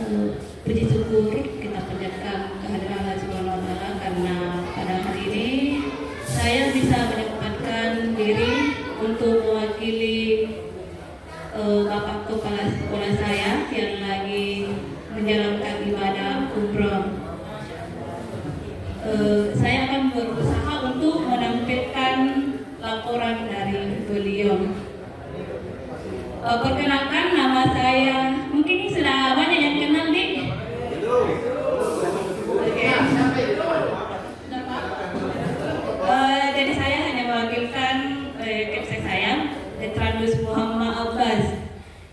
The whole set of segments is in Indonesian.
puji syukur kita panjatkan kehadiran Allah Subhanahu wa taala karena pada hari ini saya bisa menyempatkan diri untuk mewakili Bapak Kepala Sekolah saya yang lagi menjalankan ibadah umroh. Saya akan berusaha untuk menampilkan laporan dari beliau. Perkenalkan, nama saya, mungkin sudah banyak yang kenal nih. Jadi saya hanya mewakilkan kapten saya, Letranus Muhammad Abbas.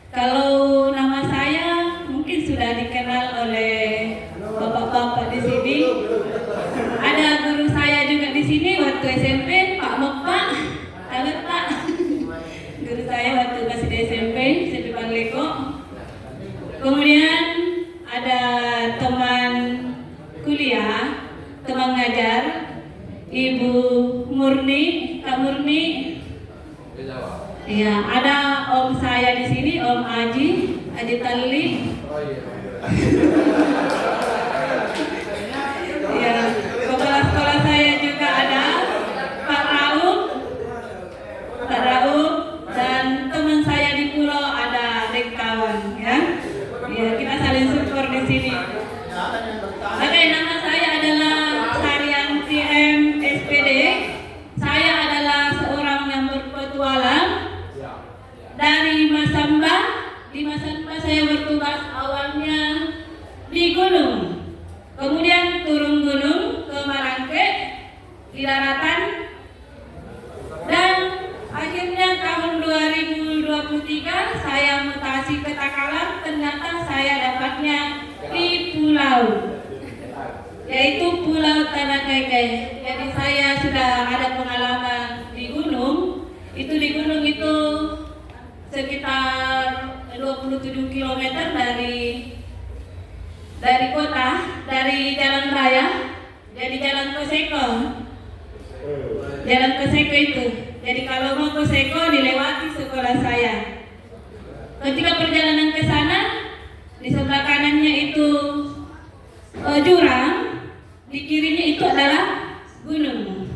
Kalau nama saya mungkin sudah dikenal oleh bapak-bapak di sini. Ada guru saya juga di sini waktu SMP, Pak Mopak. Halo Pak. Guru saya waktu masih di SMP Pangleko. Kemudian ada teman kuliah, teman ngajar, Ibu Murni, Kak Murni. Iya, ada om saya di sini, Om Aji Tali. Ya, kepala sekolah saya juga ada Pak Raub, dan teman saya di pulau ada kawan, ya. Ya, kita saling support di sini. Oke, nama saya adalah Haryanti M. SPD. Saya adalah seorang yang berpetualang dari Masamba. Di Masamba saya bertugas awalnya di gunung, kemudian turun gunung ke Marangke di daratan, dan akhirnya tahun 2023 saya mutasi ke Takalar. Ternyata saya dapatnya di pulau, yaitu Pulau Tanah Keke. Jadi saya sudah ada pengalaman di gunung. Di gunung itu sekitar 27 km dari kota, dari jalan raya, jadi jalan Koseko. Jalan Koseko itu. Jadi kalau mau Koseko dilewati sekolah saya. Ketika perjalanan ke sana, di sebelah kanannya itu jurang, di kirinya itu adalah gunung.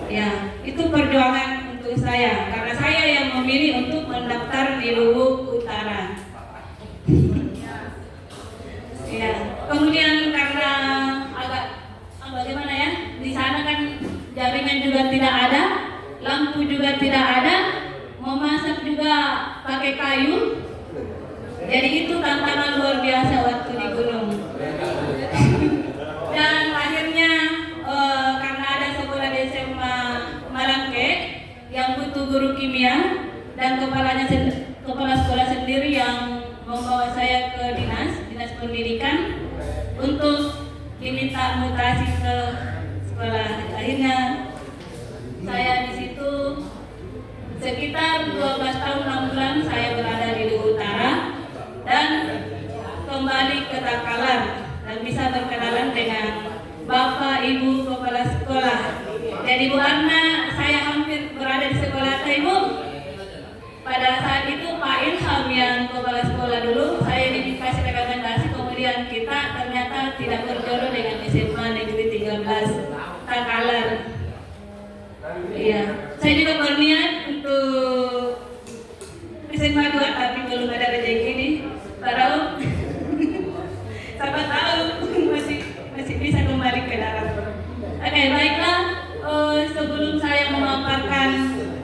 Ya, itu perjuangan untuk saya karena saya yang memilih untuk mendaftar di Luwu Utara. Ya, kemudian karena agak bagaimana ya, di sana kan jaringan juga tidak ada, lampu juga tidak ada, memasak juga pakai kayu. Jadi itu tantangan luar biasa waktu di gunung. Dan akhirnya karena ada sekolah di SMA Malangke yang butuh guru kimia dan kepala sekolah sendiri yang membawa saya ke dinas pendidikan untuk diminta mutasi ke sekolah. Akhirnya saya di situ sekitar 12 tahun 6 bulan saya berada di Luwu Utara dan kembali ke Takalar dan bisa berkenalan dengan Bapak Ibu kepala sekolah. Jadi Bu Arna, saya hampir berada di sekolah Ibu. Pada saat itu Pak Ilham yang kepala sekolah dulu, saya dikasih rekomendasi, kemudian kita ternyata tidak berjodoh dengan SMA Negeri 13 Takalar. Iya, saya juga berniat untuk SMA 2 tapi belum ada rezeki nih, Pak Raul. Siapa tahu masih bisa kembali ke darat. Oke, baiklah. Sebelum saya memaparkan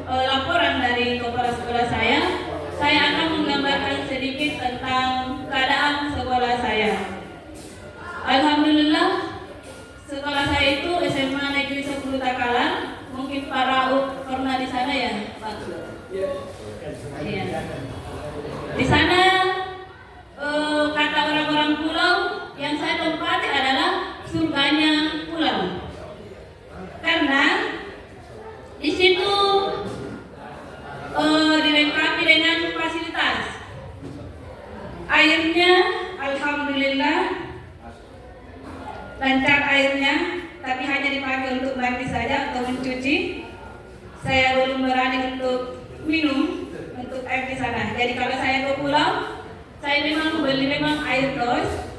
laporan dari kepala sekolah saya akan menggambarkan sedikit tentang keadaan sekolah saya. Alhamdulillah, sekolah saya itu SMA Negeri 10 Takalar. Mungkin Pak Raub pernah di sana ya, Pak? Iya. Di sana kata orang-orang pulau yang saya tempati adalah surganya pulau. Karena di situ dilengkapi dengan fasilitas. Airnya alhamdulillah lancar airnya, tapi hanya dipakai untuk mandi saja atau mencuci. Saya belum berani untuk minum untuk air di sana. Jadi kalau saya ke pulau, saya memang beli air dos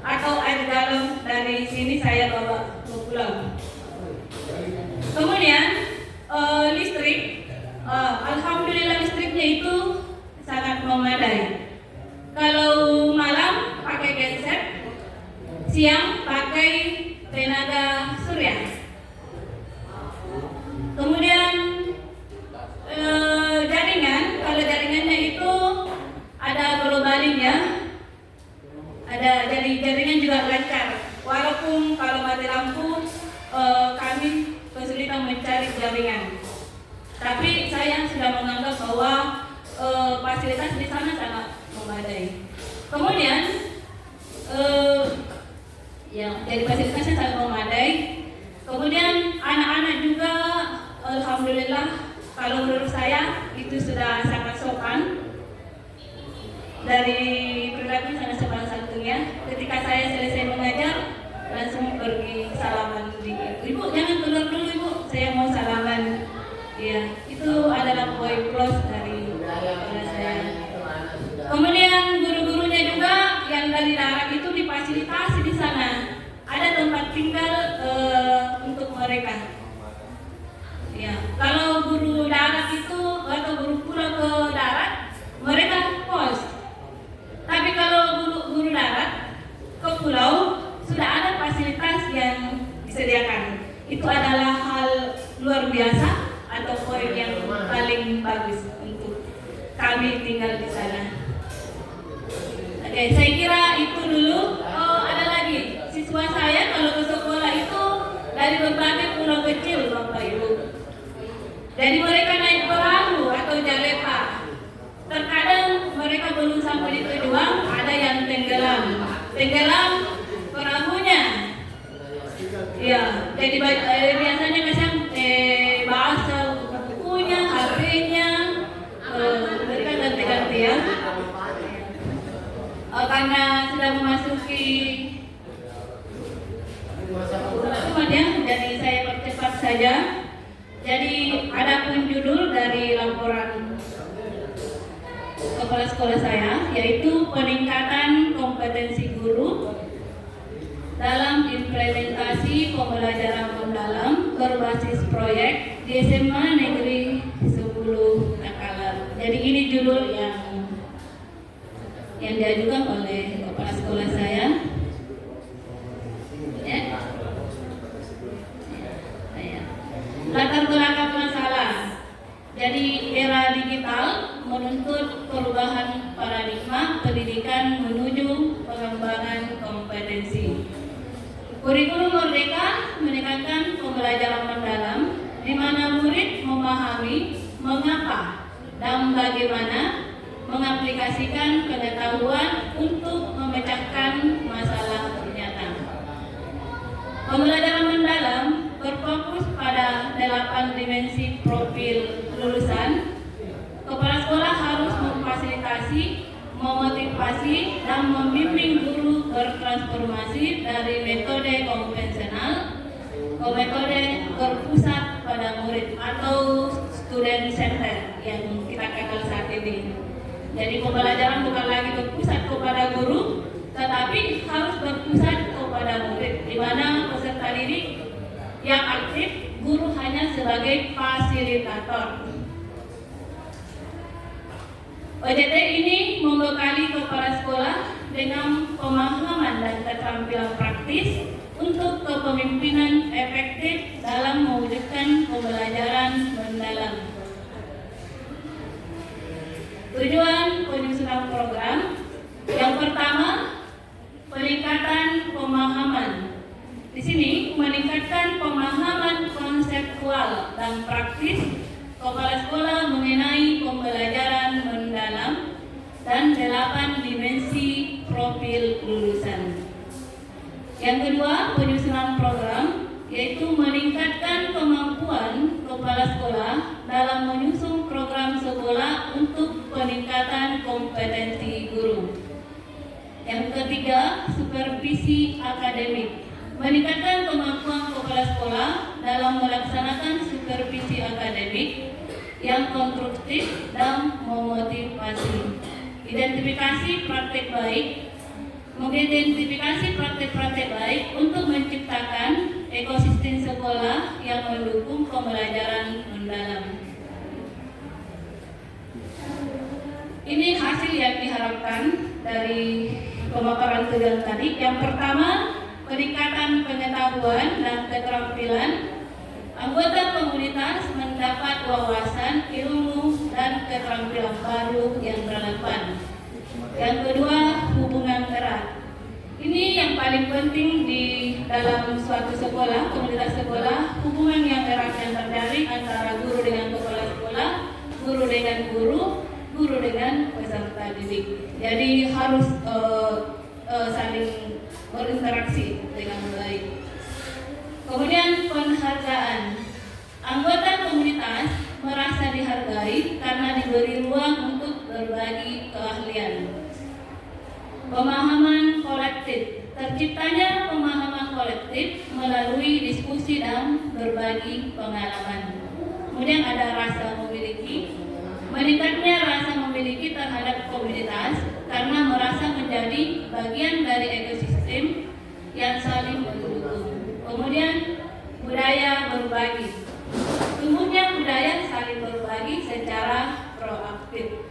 atau air galon dari sini saya bawa ke pulang. Kemudian listrik, alhamdulillah listriknya itu sangat memadai. Kalau malam pakai genset, siang pakai tenaga surya. Kemudian jaringan, kalau jaringannya itu ada globalin ya, jadi jaringan juga lancar. Walaupun kalau mati lampu kami kesulitan mencari jaringan, tapi saya sudah menganggap bahwa fasilitas di sana sangat memadai. Kemudian jadi fasilitasnya sangat memadai. Kemudian anak-anak juga alhamdulillah, kalau menurut saya itu sudah sangat sopan. Dari perilaku sangat sopan santunnya. Ketika saya selesai mengajar, langsung pergi salaman sedikit. Ibu jangan keluar dulu ibu, saya mau salaman. Ya, itu adalah poin plus dari kepala saya. Kemudian guru-gurunya juga yang dari darat itu difasilitasi di sana. Ada tempat tinggal untuk mereka. Ya, kalau guru darat itu atau guru pulau ke darat, mereka kos. Tapi kalau guru darat ke pulau sudah ada fasilitas yang disediakan. Itu adalah hal luar biasa atau poin yang paling bagus untuk kami tinggal di sana. Oke, saya kira itu dulu. Ada lagi siswa saya kalau ke sekolah itu dari berbagai pulau kecil, Bapak Ibu. Jadi mereka naik perahu atau jalepa. Terkadang mereka belum sampai di tujuan, ada yang tenggelam perahunya. Ya, jadi biasanya kadang bahasa bukunya, HP-nya, mereka ganti-ganti ya. Karena sudah memasuki ya, jadi saya percepat saja. Jadi adapun judul dari laporan kepala sekolah saya yaitu peningkatan kompetensi guru dalam implementasi pembelajaran mendalam berbasis proyek di SMA Negeri 10 Takalar. Jadi ini judul yang diajukan oleh kepala sekolah saya. Ya. Latar belakang masalah. Jadi era digital menuntut perubahan paradigma pendidikan menuju pengembangan kompetensi. Kurikulum Merdeka menekankan pembelajaran mendalam di mana murid memahami mengapa dan bagaimana mengaplikasikan pengetahuan untuk memecahkan masalah nyata. Pembelajaran mendalam berfokus pada 8 dimensi profil lulusan. Kepala sekolah harus memfasilitasi, memotivasi, dan membimbing guru bertransformasi dari metode konvensional ke metode berpusat pada murid atau student center yang kita kenal saat ini. Jadi pembelajaran bukan lagi berpusat kepada guru, tetapi harus berpusat kepada murid, di mana peserta didik yang aktif, guru hanya sebagai fasilitator. OJT ini membekali kepala sekolah dengan pemahaman dan keterampilan praktis untuk kepemimpinan efektif dalam mewujudkan pembelajaran mendalam. Tujuan penyusunan program yang pertama, peningkatan pemahaman. Di sini meningkatkan pemahaman konseptual dan praktis kepala sekolah mengenai pembelajaran mendalam dan 8 dimensi profil lulusan. Yang kedua, penyusunan program yaitu meningkatkan kemampuan kepala sekolah dalam menyusun program sekolah untuk peningkatan kompetensi guru. Yang ketiga, supervisi akademik. Meningkatkan kemampuan kepala sekolah dalam melaksanakan supervisi akademik yang konstruktif dan memotivasi. identifikasi praktek baik, mengidentifikasi praktek-praktek baik untuk menciptakan ekosistem sekolah yang mendukung pembelajaran mendalam. Ini hasil yang diharapkan dari pemaparan tujuan tadi. Yang pertama, peningkatan pengetahuan dan keterampilan anggota komunitas mendapat wawasan, ilmu, dan keterampilan baru yang relevan. Yang kedua, hubungan erat. Ini yang paling penting di dalam suatu sekolah, komunitas sekolah, hubungan yang erat yang terjalin antara guru dengan kepala sekolah, guru dengan guru, guru dengan peserta didik. Jadi harus saling berinteraksi dengan baik. Kemudian penghargaan. Anggota komunitas merasa dihargai karena diberi ruang untuk berbagi keahlian. Pemahaman kolektif. Terciptanya pemahaman kolektif melalui diskusi dan berbagi pengalaman. Kemudian ada rasa memiliki. Meningkatnya rasa memiliki terhadap komunitas karena merasa menjadi bagian dari ekosistem yang saling mendukung. Kemudian budaya berbagi. Tumbuhnya budaya saling berbagi secara proaktif.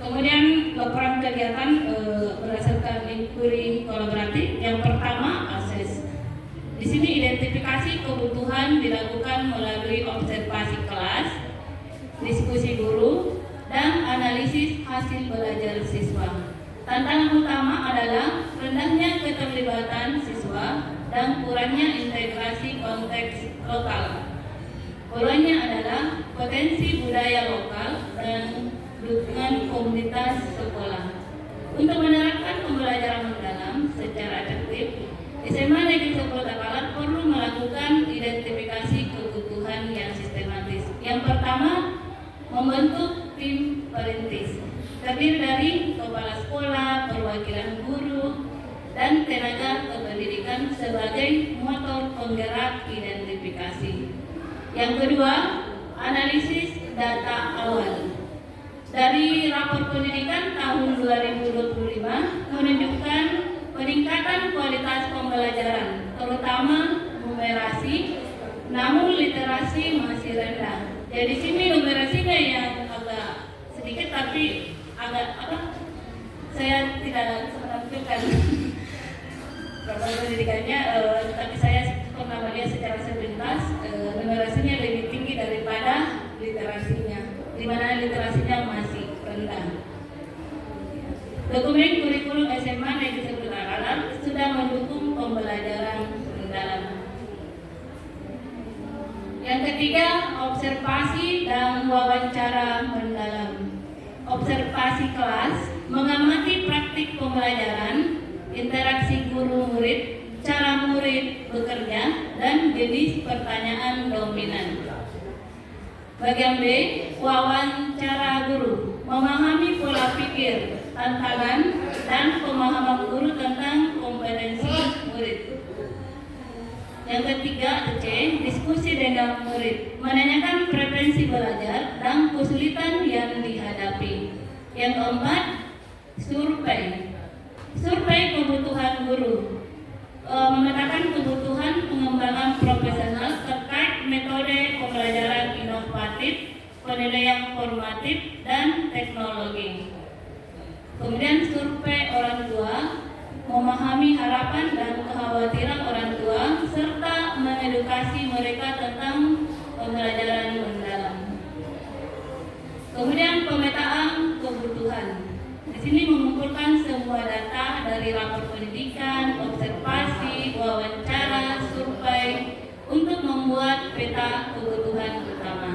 Kemudian laporan kegiatan berdasarkan inquiry kolaboratif. Yang pertama, akses. Di sini identifikasi kebutuhan dilakukan melalui observasi kelas, diskusi guru, dan analisis hasil belajar siswa. Tantangan utama adalah rendahnya keterlibatan siswa dan kurangnya integrasi konteks lokal. Peluangnya adalah potensi budaya lokal dan dukungan komunitas sekolah. Untuk menerapkan pembelajaran mendalam secara efektif, SMA Negeri 10 Takalar perlu melakukan identifikasi kebutuhan yang sistematis. Yang pertama, membentuk tim perintis terdiri dari kepala sekolah, perwakilan guru, dan tenaga kependidikan sebagai motor penggerak identifikasi. Yang kedua, analisis data awal. Dari rapor pendidikan tahun 2025 menunjukkan peningkatan kualitas pembelajaran, terutama numerasi, namun literasi masih rendah. Jadi sini numerasinya yang agak sedikit, tapi agak saya tidak menampilkan rapor pendidikannya, tapi saya pernah melihat secara sepintas numerasinya lebih tinggi daripada literasinya, di mana literasinya masih rendah. Dokumen kurikulum SMA Negeri 10 Takalar sudah mendukung pembelajaran mendalam. Yang ketiga, observasi dan wawancara mendalam. Observasi kelas, mengamati praktik pembelajaran, interaksi guru murid, cara murid bekerja, dan jenis pertanyaan dominan. Bagian B, wawancara guru, memahami pola pikir, tantangan, dan pemahaman guru tentang kompetensi murid. Yang ketiga, C, diskusi dengan murid, menanyakan preferensi belajar dan kesulitan yang dihadapi. Yang keempat, survei. Survei kebutuhan guru, memetakan kebutuhan pengembangan profesional terkait metode pembelajaran inovatif, penilaian formatif, dan teknologi. Kemudian survei orang tua, memahami harapan dan kekhawatiran orang tua, serta mengedukasi mereka tentang pembelajaran mendalam. Kemudian pemetaan kebutuhan. Di sini mengumpulkan semua data dari rapor pendidikan, observasi, wawancara, survei untuk membuat peta kebutuhan utama.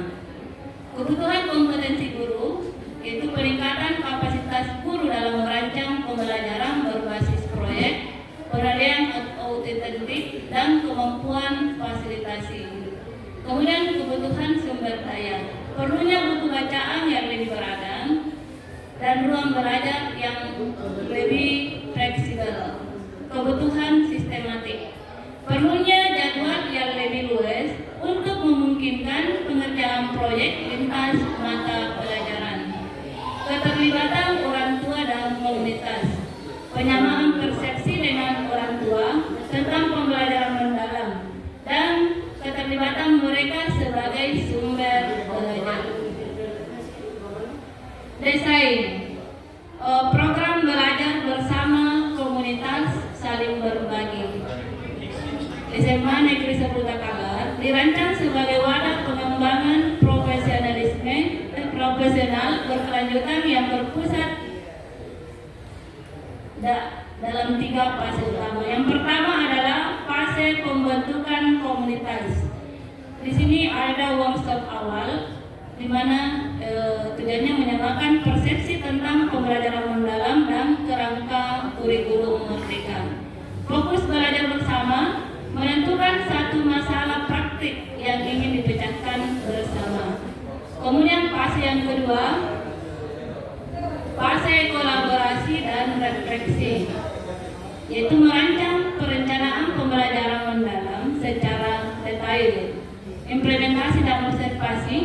Kebutuhan kompetensi guru yaitu peningkatan kapasitas guru dalam merancang pembelajaran berbasis proyek, penilaian autentik, dan kemampuan fasilitasi. Kemudian kebutuhan sumber daya, perlunya buku bacaan yang lebih beragam dan ruang belajar yang lebih fleksibel. Kebutuhan sistematik, perlunya jadwal yang lebih luas untuk memungkinkan pengerjaan proyek lintas mata pelajaran. Keterlibatan orang tua dalam komunitas. Penyamaan persepsi dengan orang tua tentang pembelajaran mendalam dan keterlibatan mereka sebagai sumber belajar. Desain program belajar bersama komunitas saling berbagi. SMA Negeri 10 Takalar dirancang sebagai wadah pengembangan profesional berkelanjutan yang berpusat dalam 3 fase utama. Yang pertama adalah fase pembentukan komunitas. Di sini ada workshop awal, di mana tujuannya menyamakan persepsi tentang pembelajaran mendalam dan kerangka kurikulum merdeka. Fokus belajar bersama menentukan satu masalah praktik yang ingin dipecahkan bersama. Kemudian fase yang kedua, fase kolaborasi dan refleksi, yaitu merancang perencanaan pembelajaran mendalam secara detail. Implementasi dan observasi,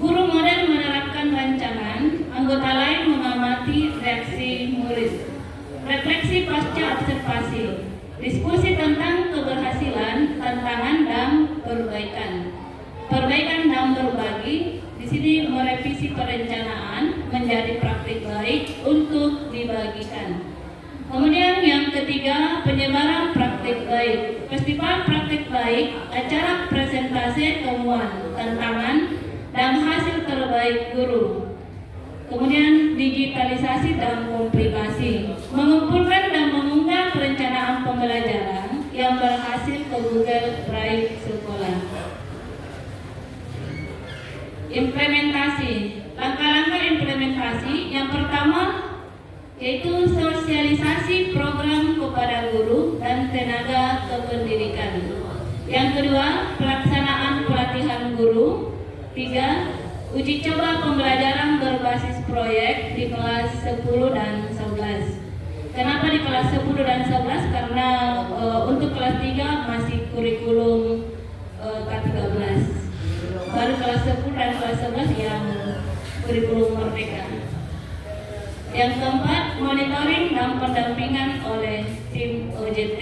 guru model menerapkan rancangan, anggota lain mengamati reaksi murid. Refleksi pasca observasi, diskusi tentang keberhasilan, tantangan, dan perbaikan. Perbaikan dan berbagi, di sini merevisi perencanaan menjadi praktik baik untuk dibagikan. Kemudian yang ketiga, penyebaran praktik baik. Festival praktik baik, acara presentasi temuan, tantangan, dan hasil terbaik guru. Kemudian digitalisasi dan komplikasi, mengumpulkan dan mengunggah perencanaan pembelajaran yang berhasil ke Google Drive sekolah. Implementasi, langkah-langkah implementasi. Yang pertama yaitu sosialisasi program kepada guru dan tenaga kependidikan. Yang kedua, pelaksanaan pelatihan guru. 3, uji coba pembelajaran berbasis proyek di kelas 10 dan 11. Kenapa di kelas 10 dan 11? Karena untuk kelas 3 masih kurikulum K13. Baru kelas 10 dan kelas 11 yang kurikulum merdeka. Yang keempat, monitoring dan pendampingan oleh tim OJT.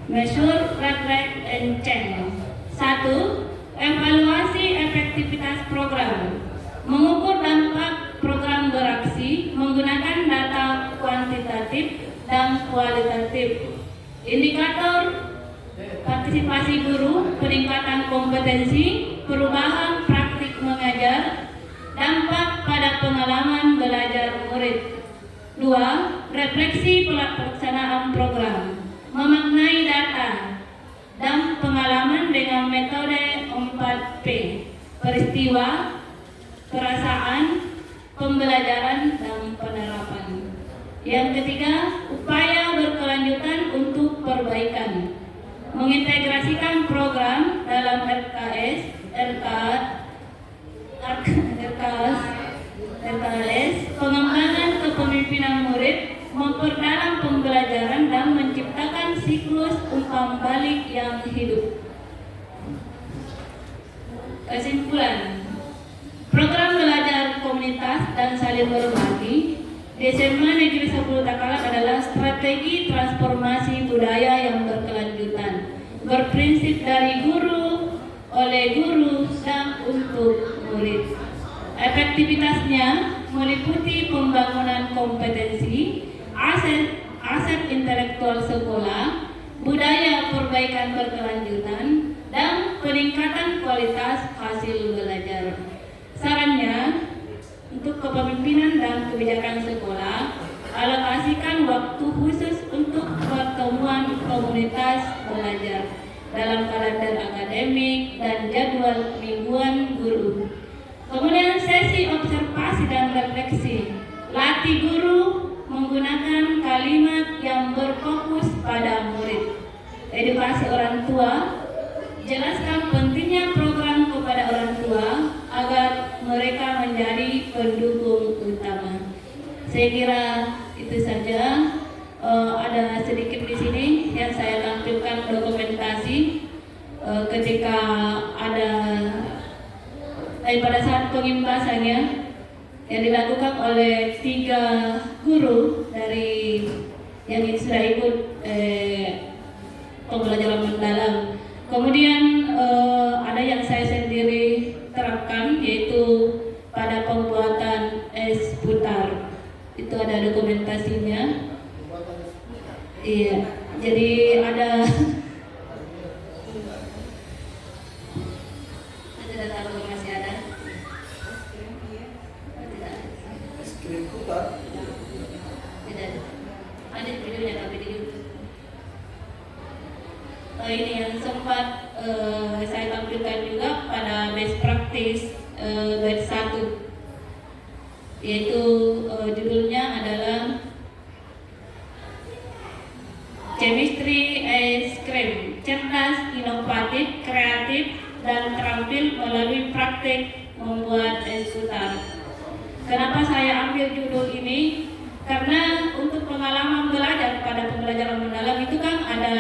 Measure, reflect, and change. 1. Evaluasi efektivitas program. Mengukur dampak program beraksi menggunakan data kuantitatif dan kualitatif. Indikator partisipasi guru, peningkatan kompetensi, perubahan praktik mengajar, dampak pada pengalaman belajar murid. 2. Refleksi pelaksanaan program. Memaknai data dan pengalaman dengan metode 4P. Peristiwa, perasaan, pembelajaran, dan penerapan. Yang ketiga, upaya berkelanjutan untuk perbaikan. Mengintegrasikan program dalam RKS, pengembangan kepemimpinan murid, memperdalam pembelajaran dan menciptakan siklus umpan balik yang hidup. Kesimpulan, program belajar komunitas dan saling berbagi di SMA Negeri 10 Takalar adalah strategi transformasi budaya yang berkelanjutan, berprinsip dari guru, oleh guru, dan untuk murid. Efektivitasnya meliputi pembangunan kompetensi, aset intelektual sekolah, budaya perbaikan berkelanjutan, dan peningkatan kualitas hasil belajar. Sarannya, untuk kepemimpinan dan kebijakan sekolah, alokasikan waktu khusus untuk pertemuan komunitas belajar dalam kalender akademik dan jadwal mingguan guru. Kemudian sesi observasi dan refleksi. Latih guru menggunakan kalimat yang berfokus pada murid. Edukasi orang tua. Jelaskan pentingnya program kepada orang tua agar mereka menjadi pendukung utama. Saya kira itu saja. Ada sedikit di sini yang saya tampilkan dokumentasi ketika ada pada saat pengimbasannya yang dilakukan oleh 3 guru dari yang sudah ikut pembelajaran mendalam. Kemudian ada yang saya sendiri terapkan, yaitu pada pembuatan es putar. Itu ada dokumentasinya. Iya, jadi ada tidak tahu masih ada. Tidak. Ada videonya tapi di YouTube. Ini yang sempat saya tampilkan juga pada best practice batch 1, yaitu judulnya adalah Chemistry es krim, cerdas, inovatif, kreatif, dan terampil melalui praktik membuat es putar. Kenapa saya ambil judul ini? Karena untuk pengalaman belajar pada pembelajaran mendalam itu kan ada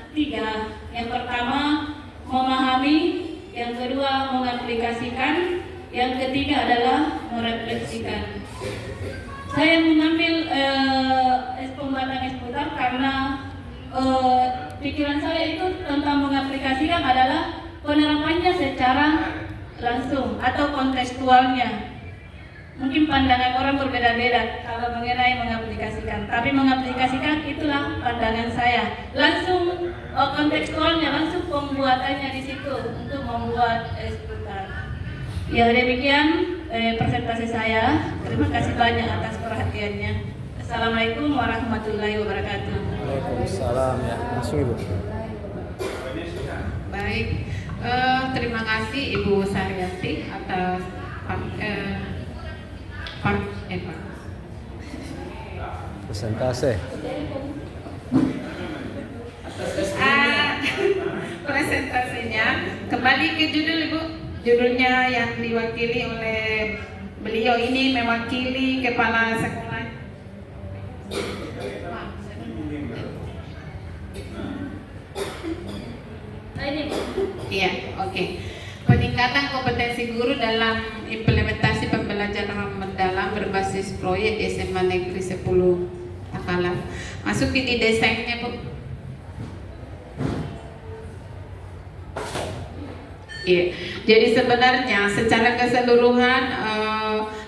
3. Yang pertama memahami, yang kedua mengaplikasikan, yang ketiga adalah merefleksikan. Saya mengambil pembuatan es putar karena pikiran saya itu tentang mengaplikasikan adalah penerapannya secara langsung atau kontekstualnya. Mungkin pandangan orang berbeda-beda kalau mengenai mengaplikasikan, tapi mengaplikasikan itulah pandangan saya. Langsung kontekstualnya, langsung pembuatannya di situ untuk membuat es putar. Ya demikian presentasi saya. Terima kasih banyak atas perhatiannya. Assalamualaikum warahmatullahi wabarakatuh. Waalaikumsalam ya, langsung Ibu. Baik, terima kasih Ibu Saryanti atas presentasi. Presentasinya. Kembali ke judul Ibu. Judulnya yang diwakili oleh beliau ini mewakili kepala sekolah. Iya, oke. Peningkatan kompetensi guru dalam implementasi pembelajaran mendalam berbasis proyek SMA Negeri 10 Takalar. Masukin di desainnya, Bu. Iya. Jadi sebenarnya secara keseluruhan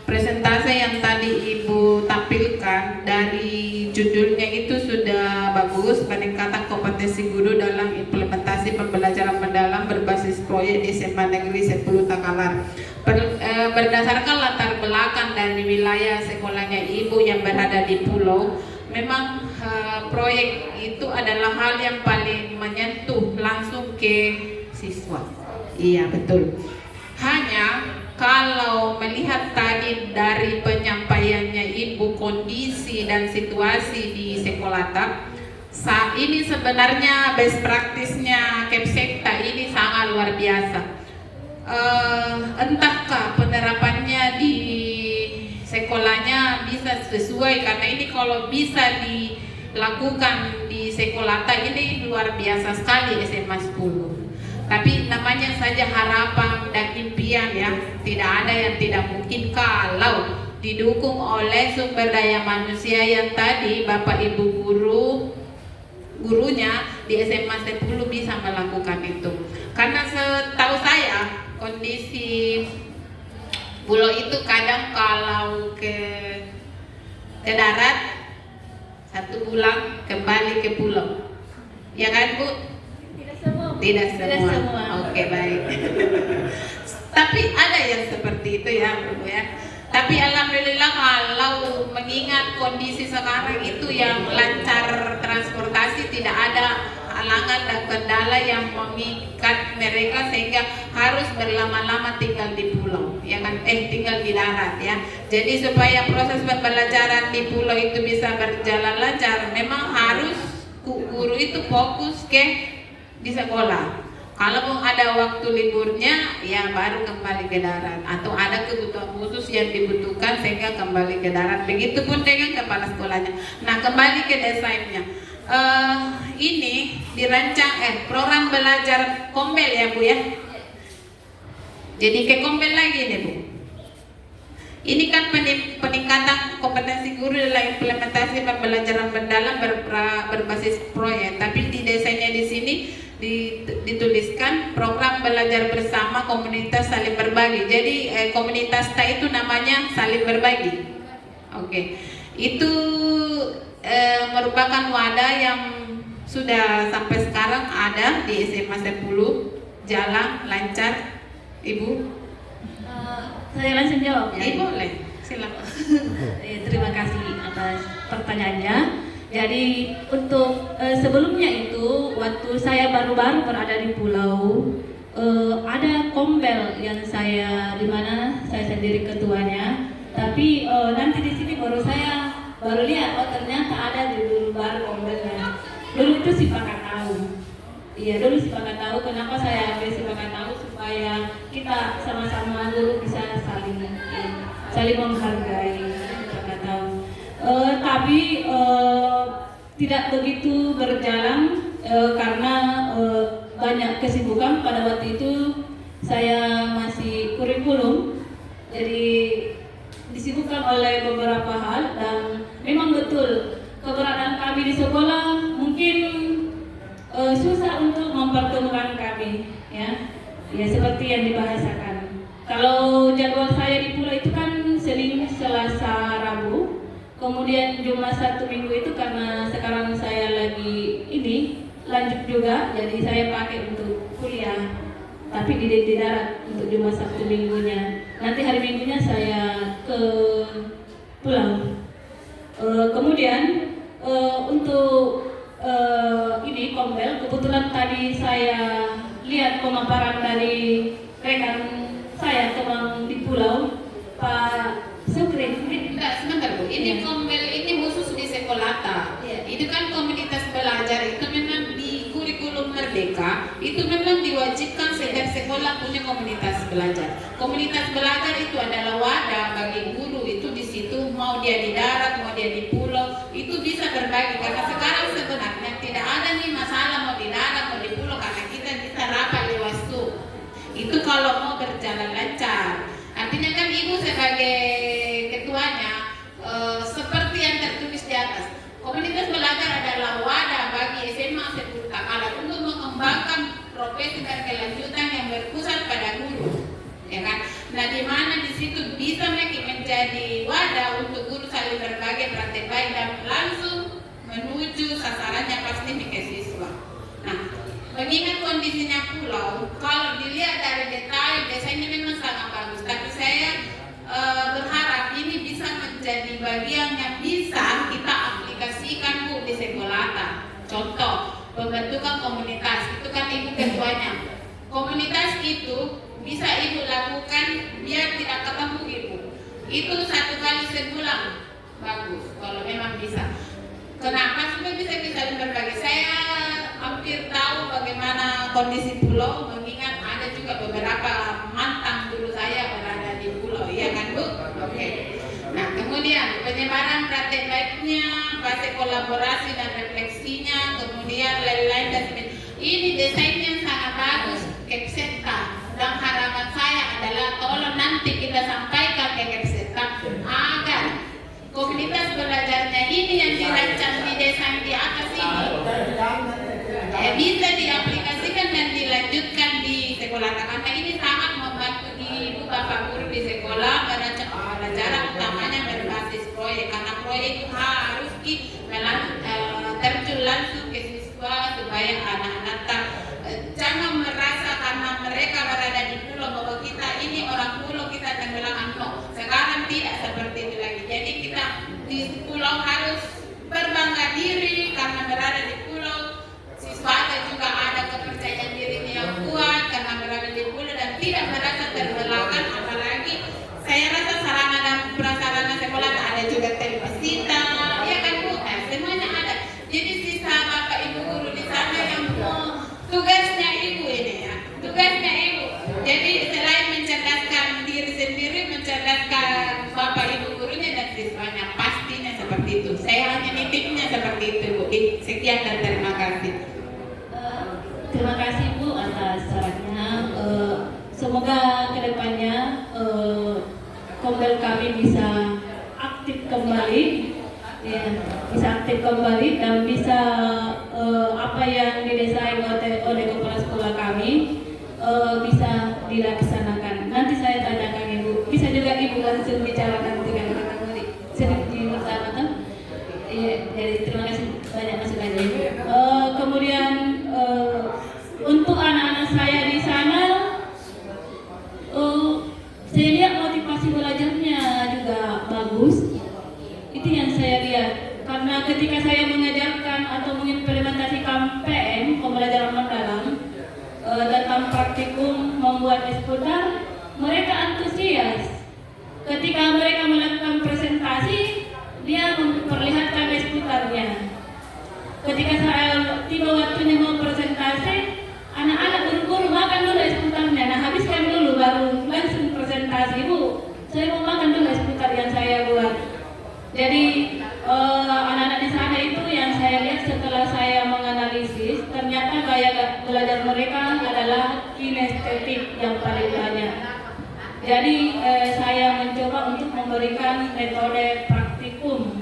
presentasi yang tadi Ibu tampilkan dari judulnya itu sudah bagus, peningkatan kompetensi guru dalam implementasi pembelajaran mendalam berbasis proyek di SMA Negeri 10 Takalar. Berdasarkan latar belakang dari wilayah sekolahnya Ibu yang berada di pulau, memang proyek itu adalah hal yang paling menyentuh langsung ke siswa. Iya, betul. Hanya kalau melihat tadi dari penyampaiannya Ibu kondisi dan situasi di sekolah saat ini sebenarnya best practice-nya Kepsekta ini sangat luar biasa. Entahkah penerapannya di sekolahnya bisa sesuai, karena ini kalau bisa dilakukan di sekolah ini luar biasa sekali SMA 10. Tapi namanya saja harapan dan impian ya, tidak ada yang tidak mungkin kalau didukung oleh sumber daya manusia yang tadi Bapak Ibu gurunya di SMA 10 bisa melakukan itu. Karena setahu saya kondisi pulau itu kadang kalau ke darat 1 bulan kembali ke pulau, ya kan Bu? Tidak semua. Oke, baik. Tapi ada yang seperti itu ya Bu ya. Tapi alhamdulillah kalau mengingat kondisi sekarang itu yang lancar transportasi, tidak ada halangan dan kendala yang mengikat mereka sehingga harus berlama-lama tinggal di pulau, ya kan? Tinggal di darat ya. Jadi supaya proses pembelajaran di pulau itu bisa berjalan lancar, memang harus guru itu fokus di sekolah. Kalau ada waktu liburnya, ya baru kembali ke darat, atau ada kebutuhan khusus yang dibutuhkan sehingga kembali ke darat. Begitupun dengan kepala sekolahnya. Nah, kembali ke desainnya. Ini dirancang program belajar Kombel ya Bu ya. Jadi ke Kombel lagi nih Bu. Ini kan peningkatan kompetensi guru dalam implementasi pembelajaran mendalam berbasis proyek. Tapi di desainnya di sini dituliskan program belajar bersama komunitas saling berbagi. Jadi komunitas itu namanya saling berbagi. Oke. Itu merupakan wadah yang sudah sampai sekarang ada di SMA 10, jalan lancar, Ibu. Saya langsung jawab ya. Boleh, silakan. Terima kasih atas pertanyaannya. Jadi untuk sebelumnya itu waktu saya baru-baru berada di pulau, ada Kombel yang di mana saya sendiri ketuanya. Tapi nanti di sini saya baru lihat, oh ternyata ada di dulu baru Kombelnya. Dulu itu sipakan tahu. Iya, dulu sipakan tahu. Kenapa saya ambil sipakan tahu? Supaya kita sama-sama guru bisa saling menghargai sipakan tahu. Tapi tidak begitu berjalan karena banyak kesibukan. Pada waktu itu saya masih kurikulum, jadi disibukkan oleh beberapa hal, dan memang betul keberadaan kami di sekolah mungkin susah untuk mempertemukan kami, ya seperti yang dibahasakan. Kalau jadwal saya di pulau itu kan Senin, Selasa, Rabu, kemudian Jumat, Sabtu, Minggu itu karena sekarang saya lagi lanjut juga, jadi saya pakai untuk kuliah, tapi di darat untuk Jumat, Sabtu, Minggunya. Nanti hari Minggunya saya ke pulau. Kemudian untuk Kombel, kebetulan tadi saya lihat pemaparan dari rekan saya teman di pulau, Pak Sukri. Enggak, sebentar Bu. Ini Kombel ini khusus di Sekolata. Iya. Itu kan komunitas belajar, itu memang di kurikulum Merdeka, itu memang diwajibkan setiap sekolah punya komunitas belajar. Komunitas belajar itu adalah wadah bagi guru, itu di situ mau dia di darat, mau dia di pulau, itu bisa berbagi. Karena sekarang sebenarnya tidak ada nih masalah mau di darat, mau di pulau, karena kita bisa rapat lewat Zoom. Itu kalau mau berjalan lancar. Artinya kan Ibu sebagai ketuanya, seperti yang tertulis di atas, komunitas belajar adalah wadah bagi SMA 10 Takala untuk mengembangkan profesi berkelanjutan yang berpusat pada guru, ya kan? Nah, di mana di situ bisa menjadi wadah untuk guru saling berbagi praktek baik dan langsung menuju sasarannya pasti ke siswa. Nah, mengingat kondisinya pulau, kalau dilihat dari detail desainnya memang sangat bagus, tapi saya berharap ini bisa menjadi bagian yang bisa kita aplikasikan Bu di Sekolata. Contoh, pembentukan komunitas, itu kan Ibu ketuanya. Komunitas itu bisa Ibu lakukan biar tidak ketemu Ibu. Itu 1 kali sebulan, bagus kalau memang bisa. Kenapa? Supaya bisa berbagi. Saya hampir tahu bagaimana kondisi pulau, mengingat ada juga beberapa mantan guru saya berada di pulau, iya kan Bu? Oke. Nah, kemudian penyebaran praktek baiknya, fase kolaborasi dan refleksinya, kemudian lain-lain dan sebagainya. Ini desainnya sangat bagus, Kepseta. Dan harapan saya adalah tolong nanti kita sampaikan ke Kepseta agar komunitas belajarnya ini yang dirancang di desain di atas ini bisa diaplikasikan dan dilanjutkan di sekolah, karena ini sangat membantu Ibu Bapak guru di sekolah merancang pembelajaran utamanya berbasis proyek, karena proyek itu harus terjun langsung ke siswa supaya anak-anak jangan merasa karena mereka berada di pulau bahwa kita ini orang pulau kita tenggelam. No, sekarang tidak seperti itu lagi. Jadi kita di pulau harus berbangga diri karena berada di pulau. Siswa juga ada kepercayaan dirinya yang kuat karena berada di pulau dan tidak merasa terbelakang. Apalagi saya rasa sarana dan prasarana sekolah ada juga televisi, ya kan Bu? Semuanya ada. Jadi sisa Bapak Ibu guru di sana yang tugasnya Ibu ini ya, tugasnya Ibu. Jadi selain mencerdaskan diri sendiri, mencerdaskan Bapak Ibu gurunya dan siswanya, pastinya seperti itu. Saya hanya nitipnya seperti itu Bu. Sekian dan terima kasih. Terima kasih Bu atas sarannya. Semoga ke depan model kami bisa aktif kembali, ya, bisa aktif kembali dan bisa apa yang didesain oleh kepala sekolah kami bisa dilaksanakan. Nanti saya tanyakan Ibu, bisa juga Ibu langsung bicarakan dengan anak-anak sedikit bersama. Iya, jadi terima kasih banyak Mas Lagi. Kemudian untuk anak-anak saya di sana, saya lihat motivasi belajarnya juga bagus. Itu yang saya lihat. Karena ketika saya mengajarkan atau mengimplementasikan PM, pembelajaran mendalam, dalam praktikum membuat eksputar, mereka antusias. Ketika mereka melakukan presentasi, dia memperlihatkan eksputarnya. Ketika saya tiba waktunya mau presentasi, anak-anak buru-buru makan dulu eksputarnya. Nah, habiskan dulu baru langsung presentasi. Bu, saya mau makan dulu eksputar yang saya buat. Jadi anak-anak di sana itu yang saya lihat setelah saya menganalisis, ternyata gaya belajar mereka adalah kinestetik yang paling banyak. Jadi saya mencoba untuk memberikan metode praktikum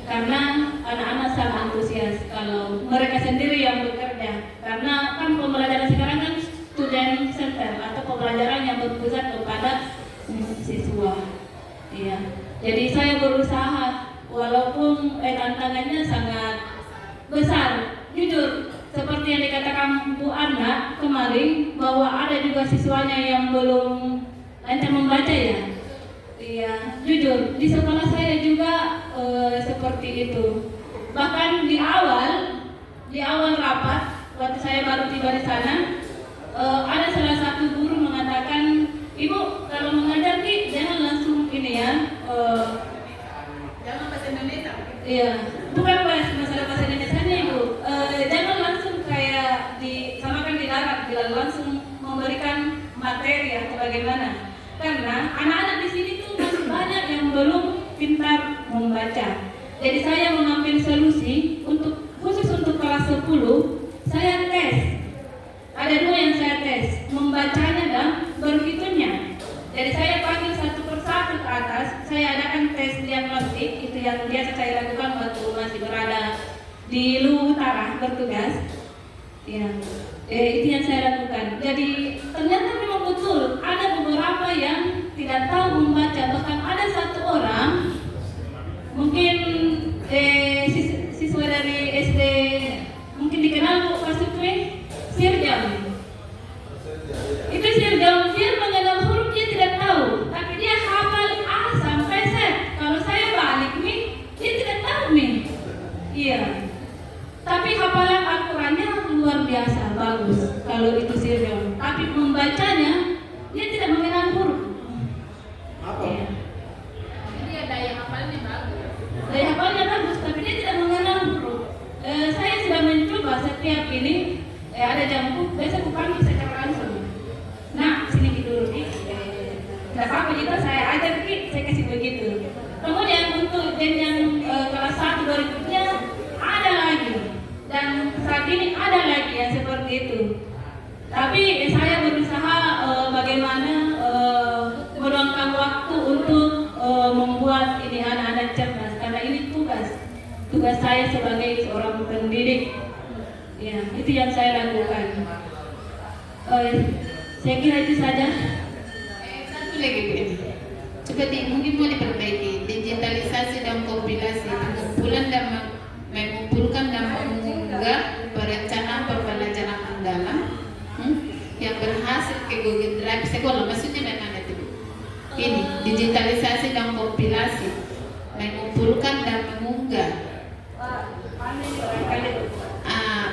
karena anak-anak sangat antusias kalau mereka sendiri yang bekerja. Karena kan pembelajaran sekarang kan student center atau pembelajaran yang berpusat kepada siswa. Iya. Jadi saya berusaha walaupun tantangannya sangat besar. Jujur, seperti yang dikatakan Bu Anna kemarin bahwa ada juga siswanya yang belum lancar membaca ya. Iya, jujur di sekolah saya juga seperti itu. Bahkan di awal rapat waktu saya baru tiba di sana, ada salah satu guru mengatakan, Ibu kalau mengajar Ki jangan langsung ini ya. Jangan bahasa Indonesia. Iya, bukan masalah bahasa Indonesia Ibu. Jangan langsung kayak disamakan di darat, bila langsung memberikan materi atau bagaimana. Karena anak-anak di sini tuh masih banyak yang belum pintar membaca. Jadi saya mengambil solusi khusus untuk kelas 10, saya tes. Ada 2 yang saya tes, membacanya dan berhitungnya. Jadi saya panggil satu persatu ke atas, saya adakan tes diagnostik, itu yang biasa saya lakukan waktu masih berada di Luwu Utara bertugas. Ya, itu yang saya lakukan. Jadi ternyata memang betul ada beberapa yang tidak tahu membaca. Bahkan ada satu orang, mungkin siswa dari SD, mungkin dikenal Bu Kasukwe, Sirjam. Itu Sirjam, dia mengenal huruf dia tidak tahu, tapi dia hafal A sampai Z. Kalau saya balik nih, dia tidak tahu nih. Iya. Tapi hafalan Al-Qurannya luar biasa, bagus. Kalau itu Sirjam. Tapi membacanya, dia tidak mengenal huruf. Iya. Jadi daya hafalnya bagus. Daya hafalnya bagus, tapi dia tidak mengenal huruf. Saya sudah mencoba setiap ini. Ada jamku, biasa aku panggil secara langsung. Nah, sini dulu nih. Tidak apa-apa juga saya ajar Ki, saya kasih begitu. Kemudian untuk jenjang kelas 1 berikutnya ada lagi. Dan saat ini ada lagi yang seperti itu. Tapi saya berusaha bagaimana meluangkan waktu untuk membuat ini anak-anak cerdas. Karena ini tugas saya sebagai seorang pendidik. Ya, itu yang saya lakukan. Saya kira itu saja. Satu lagi Bu. Coba mungkin mau diperbaiki digitalisasi dan kompilasi, pengumpulan dan mengumpulkan dan mengunggah perencanaan pembelajaran mendalam yang berhasil ke Google Drive sekolah. Maksudnya bagaimana itu? Ini digitalisasi dan kompilasi, mengumpulkan dan mengunggah.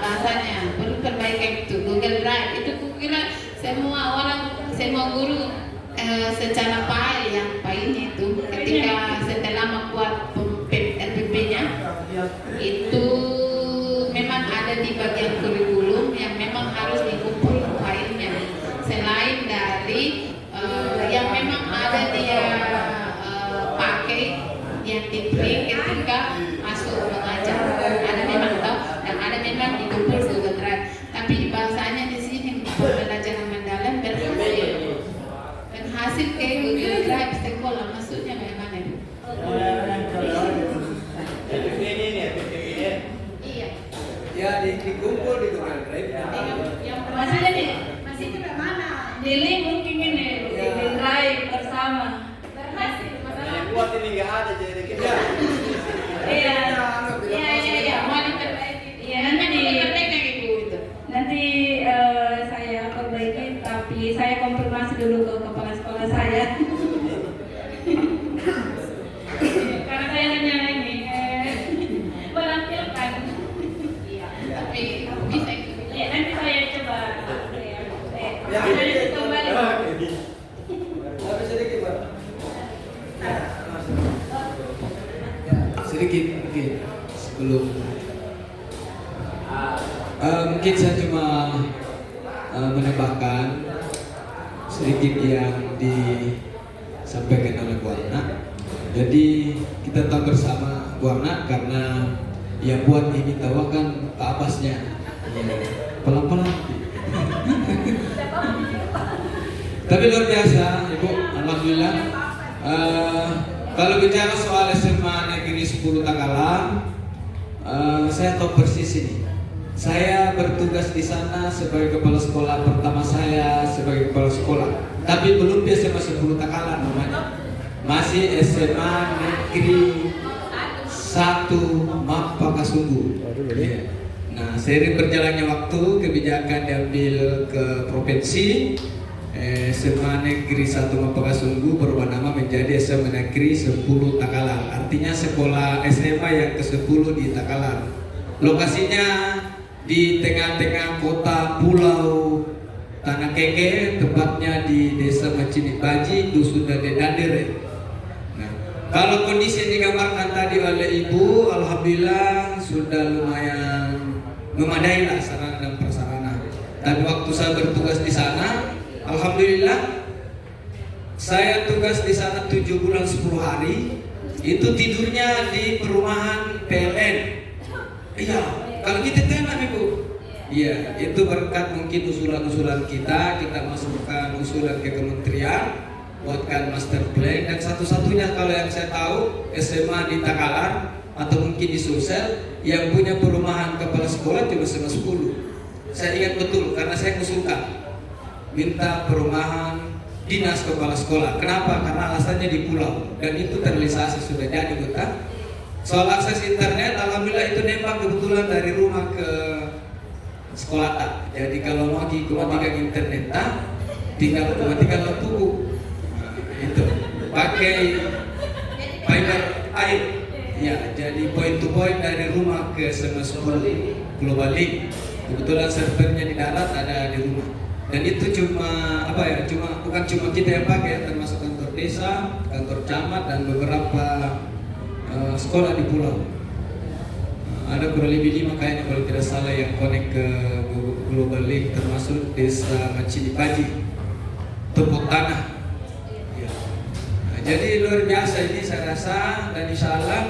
Bahasanya perlu perbaikan itu Google Drive itu kukira semua guru secara pailnya itu ketika setelah membuat RPP-nya itu memang ada di bagian kurikulum yang memang harus dikumpul filenya selain dari yang memang ada dia pakai yang di-print ketika masuk mengajar ada memang tahu dan ada memang dikumpul Google Drive tapi bahasanya di sini pembelajaran mendalam berhasil ke Google Drive sekolah sekolah maksudnya bagaimana Bu? Iya. Ya dikumpul di Google Drive. Yang Maksudnya di masih itu mana? di link mungkin ini di drive bersama. Berhasil masalah. Buat ini nggak ada jadi kita. Iya. Iya. Mau diperbaiki. Iya, nanti diperbaiki Ibu itu. nanti saya perbaiki, tapi saya konfirmasi dulu ke kepala sekolah saya. Karena saya hanya ini menampilkan. Iya. Tapi bisa itu. Ya, nanti saya coba. Saya kembali. Tapi sedikit Pak. Sedikit mungkin sebelum mungkin saya cuma menambahkan sedikit yang disampaikan oleh Bu Arna. Jadi kita tahu bersama Bu Arna karena yang buat ini tahu kan Pak Abbasnya. Pelan-pelan. Tapi luar biasa Ibu, alhamdulillah. Kalau bicara soal SMA Negeri 10 Takalar, saya tahu persis ini. Saya bertugas di sana sebagai kepala sekolah pertama saya sebagai kepala sekolah. Tapi belum di SMA 10 Takalar namanya. Masih SMA Negeri 1 Mapa Kasunggu. Iya. Nah, seiring berjalannya waktu, kebijakan diambil ke provinsi. SMA Negeri 1 Mapa Kasunggu berubah nama menjadi SMA Negeri 10 Takalar. Artinya sekolah SMA yang ke-10 di Takalar. Lokasinya di tengah-tengah kota Pulau Tanah Keke, tepatnya di Desa Macini Baji, Dusun Dadere. Nah, kalau kondisi yang digambarkan tadi oleh Ibu, alhamdulillah sudah lumayan memadai lah sarana dan prasarana. Tapi waktu saya bertugas di sana, alhamdulillah saya tugas di sana 7 bulan 10 hari. Itu tidurnya di perumahan PLN. Iya, kalau kita tenang Ibu. Iya, itu berkat mungkin usulan-usulan kita masukkan usulan ke kementerian, buatkan master plan, dan satu-satunya kalau yang saya tahu SMA di Takalar atau mungkin di Sulsel yang punya perumahan kepala sekolah cuma SMA 10. Saya ingat betul karena saya usulkan minta perumahan dinas kepala sekolah. Kenapa? Karena alasannya di pulau dan itu terrealisasi sudah jadi bukan. Soal akses internet, alhamdulillah itu nembak kebetulan dari rumah ke sekolah tak. Jadi kalau mau matikan internet tak, tinggal matikan lampu. Nah, itu pakai fiber air. Ya, jadi point to point dari rumah ke SMA 10 Global Link. Kebetulan servernya di darat, ada di rumah. Dan itu cuma bukan cuma kita yang pakai, termasuk kantor desa, kantor camat dan beberapa sekolah di pulau. Ada kurang lebih 5 kayaknya kalau tidak salah yang connect ke Global Link, termasuk Desa Macini Baji, tepuk tanah. Ya. Nah, jadi luar biasa ini saya rasa, dan insya Allah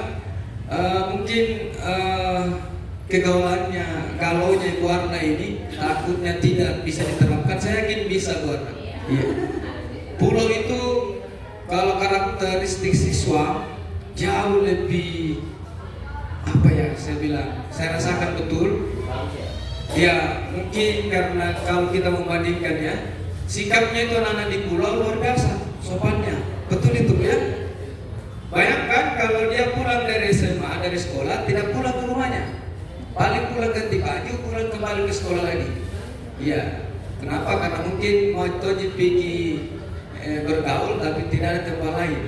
mungkin kegaulannya, galaunya Ibu Arna ini takutnya tidak bisa diterapkan. Saya yakin bisa Bu Arna. Iya. Pulau itu kalau karakteristik siswa jauh lebih saya rasakan betul. Ya mungkin karena kalau kita membandingkan ya, sikapnya itu anak-anak di pulau luar biasa sopannya, betul itu ya. Bayangkan kalau dia pulang dari SMA, dari sekolah, tidak pulang ke rumahnya, paling pulang ganti baju, pulang kembali ke sekolah lagi. Iya, kenapa? Karena mungkin mau pergi bergaul tapi tidak ada tempat lain.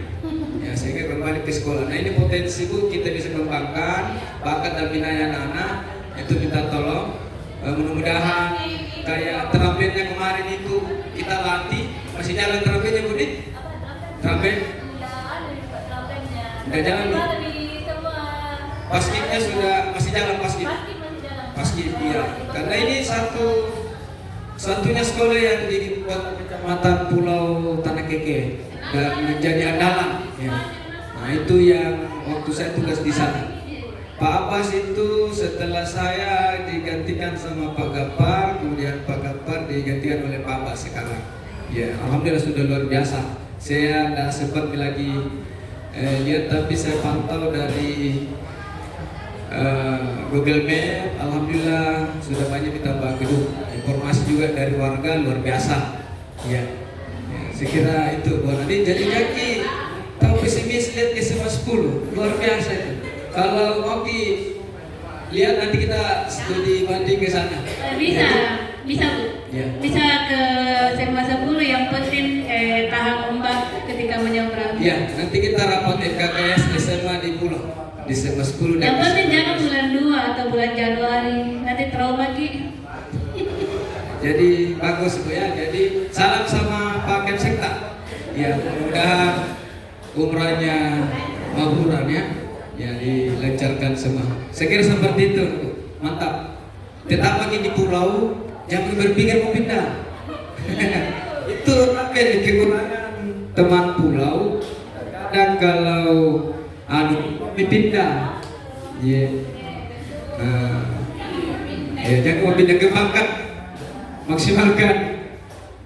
Ya, sehingga kembali ke sekolah. Nah ini potensi Bu, kita bisa kembangkan bakat dan minat anak-anak. Itu minta tolong. Mudah-mudahan kayak terampilnya kemarin itu kita latih. Masih jalan terampilnya Bu Dik? Terampil? Udah jalan Bu? Paskibnya sudah masih jalan paskib? Paskib, iya. Karena ini satunya sekolah yang di Kecamatan Pulau Tanah Keke dan menjadi andalan. Ya. Nah itu yang waktu saya tugas di sana. Pak Abbas itu setelah saya digantikan sama Pak Gapar, kemudian Pak Gapar digantikan oleh Pak Abbas sekarang. Ya, alhamdulillah sudah luar biasa. saya tidak sempat lagi lihat, tapi saya pantau dari Google Map. Alhamdulillah sudah banyak ditambah gedung. Informasi juga dari warga luar biasa. Ya, saya kira itu Bu Nadine. Jadi kaki tahu pesimis lihat SMA 10 luar biasa itu. Kalau mau lihat nanti kita studi banding ke sana. Bisa Bu. Ya. Bisa ke SMA 10, yang penting tahan ombak ketika menyeberang. Ya, nanti kita rapat FKKS SMA di Pulau di SMA 10 dan Yang penting jangan bulan 2 atau bulan Januari, nanti trauma Ki. jadi bagus Bu ya. Jadi salam sama Pak Kemsekta. Ya, mudah-mudahan umrahnya maburan ya. Ya, dilancarkan semua. Saya kira seperti itu Bu. Mantap. Tetap lagi di pulau, jangan berpikir mau pindah. Itu tapi kekurangan teman pulau. Dan kalau pindah, ya, jangan mau pindah ke bakat, maksimalkan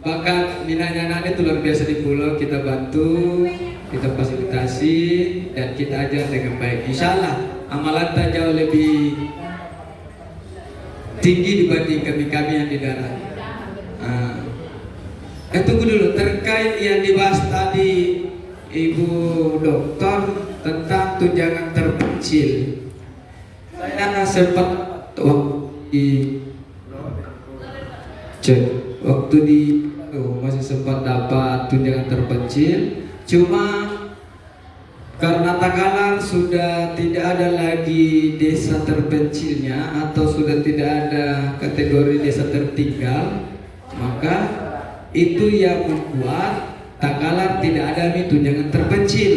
bakat minatnya anak itu luar biasa di pulau. Kita bantu, kita fasilitasi, dan kita ajar dengan baik. Insya Allah amalan tak jauh lebih tinggi dibanding kami yang di darat. Tunggu dulu, terkait yang dibahas tadi Ibu Dokter tentang tunjangan terpencil. Saya sempat masih sempat dapat tunjangan terpencil. Cuma karena Takalar sudah tidak ada lagi desa terpencilnya atau sudah tidak ada kategori desa tertinggal, maka itu yang membuat Takalar tidak ada tunjangan terpencil.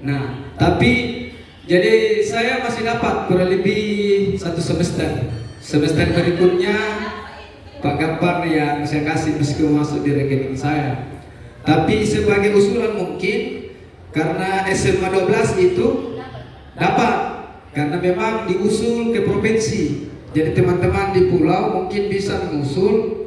Nah, tapi jadi saya masih dapat kurang lebih 1 semester. Semester berikutnya Pak Gapar yang saya kasih meskipun masuk di rekening saya. Tapi sebagai usulan mungkin karena SMA 12 itu dapat, karena memang diusul ke provinsi. Jadi teman-teman di pulau mungkin bisa mengusul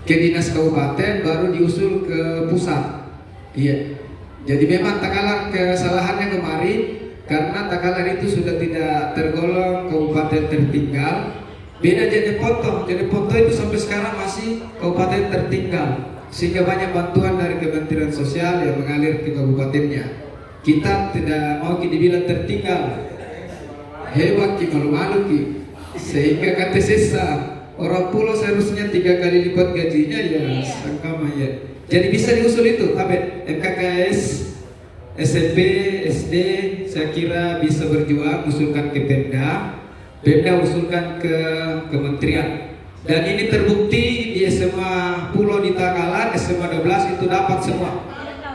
ke dinas kabupaten, baru diusul ke pusat. Iya. Jadi memang Takalar kesalahannya kemarin karena Takalar itu sudah tidak tergolong kabupaten tertinggal. Beda Jeneponto. Jeneponto itu sampai sekarang masih kabupaten tertinggal. Sehingga banyak bantuan dari Kementerian Sosial yang mengalir ke kabupatennya. Kita tidak mau dibilang tertinggal. Hebat Ki, malu-malu Ki. Sehingga kata sesa, orang pulau seharusnya 3 kali lipat gajinya ya sangkama ya. Jadi bisa diusul itu, tapi MKKS, SMP, SD, saya kira bisa berjuang usulkan ke Pemda, Pemda usulkan ke Kementerian. Dan ini terbukti di SMA Pulau di Takalar, SMA 12 itu dapat semua.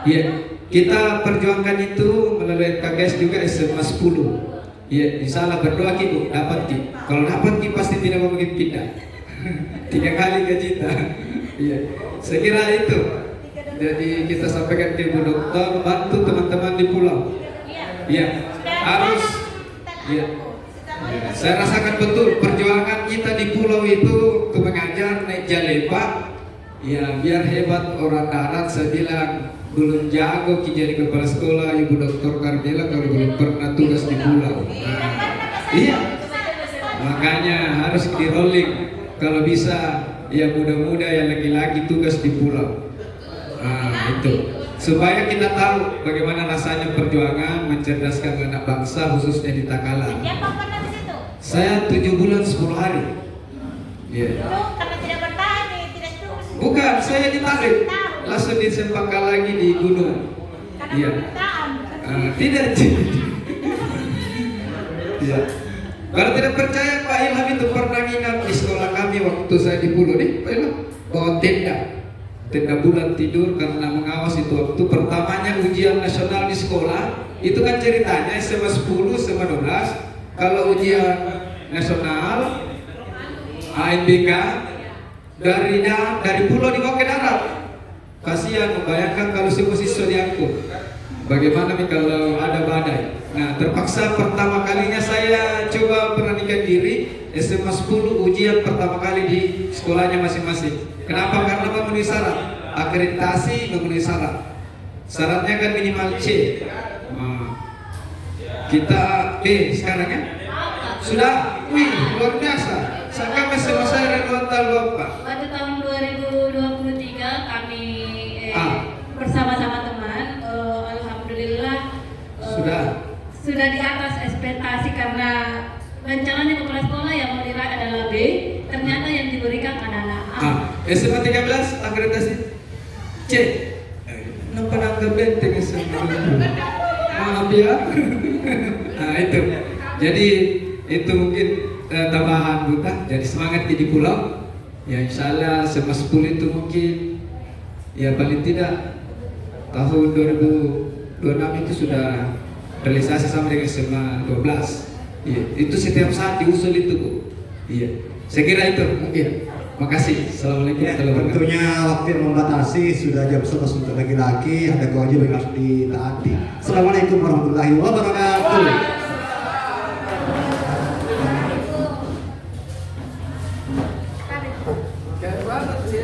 Ya, kita perjuangkan itu melalui KKS juga SMA 10. Ya, insyaallah berdoa Ki Bu, dapat Ki. Kalau dapat Ki pasti tidak mungkin pindah. 3 kali gaji ta. Iya, saya kira itu. Jadi kita sampaikan ke Bu Dokter, bantu teman-teman di pulau. Iya, harus. Iya. Saya rasakan betul perjuangan kita di pulau itu untuk mengajar naik jalepa. Ya, biar hebat orang darat. Saya bilang belum jago Ki jadi kepala sekolah Ibu Dokter Carmela kalau belum pernah tugas di pulau. Iya, makanya harus di rolling. Kalau bisa ya muda-muda yang laki-laki tugas di pulau. Itu supaya kita tahu bagaimana rasanya perjuangan mencerdaskan anak bangsa khususnya di Takalar. Saya 7 bulan 10 hari. Iya. Karena tidak bertahan, tidak terus. Bukan, saya ditarik langsung disempakkan lagi di gunung. Iya. Tidak. Iya. Kalau tidak percaya Pak Ilham itu pernah nginap di sekolah kami waktu saya di Pulau nih, Pak Ilham bawa tenda bulan tidur karena mengawasi itu waktu pertamanya ujian nasional di sekolah. Itu kan ceritanya SMA 10, SMA 12. Kalau ujian nasional ANBK dari pulau dibawa ke darat. Kasihan membayangkan kalau semua siswa diangkut. Bagaimana nih kalau ada badai? Nah, terpaksa pertama kalinya saya coba beranikan diri SMA 10 ujian pertama kali di sekolahnya masing-masing. Kenapa? Karena memenuhi syarat. Akreditasi memenuhi syarat. Syaratnya kan minimal C. Nah, kita B sekarang ya? Sudah? Wih, luar biasa. Saya SMA saya renungan Bapak. Pada tahun 2023 kami bersama-sama teman, alhamdulillah sudah di atas ekspektasi karena rencananya kepala sekolah yang mau diraih adalah B, ternyata yang diberikan adalah A. SMA 13 akreditasi C. Kenapa nangkep benteng SMA? Maaf ya. Nah itu. Jadi itu mungkin tambahan buta. Jadi semangat di pulau. Ya insya Allah SMA 10 itu mungkin ya paling tidak tahun 2026 itu sudah realisasi sama dengan SMA 12. Iya, itu setiap saat diusul itu Bu. Iya, saya kira itu mungkin. Makasih. Assalamualaikum warahmatullahi wabarakatuh. Tentunya waktu yang membatasi sudah jam 11 untuk laki-laki, ada kewajiban yang harus ditaati. Assalamualaikum warahmatullahi wabarakatuh. Kayak banget sih.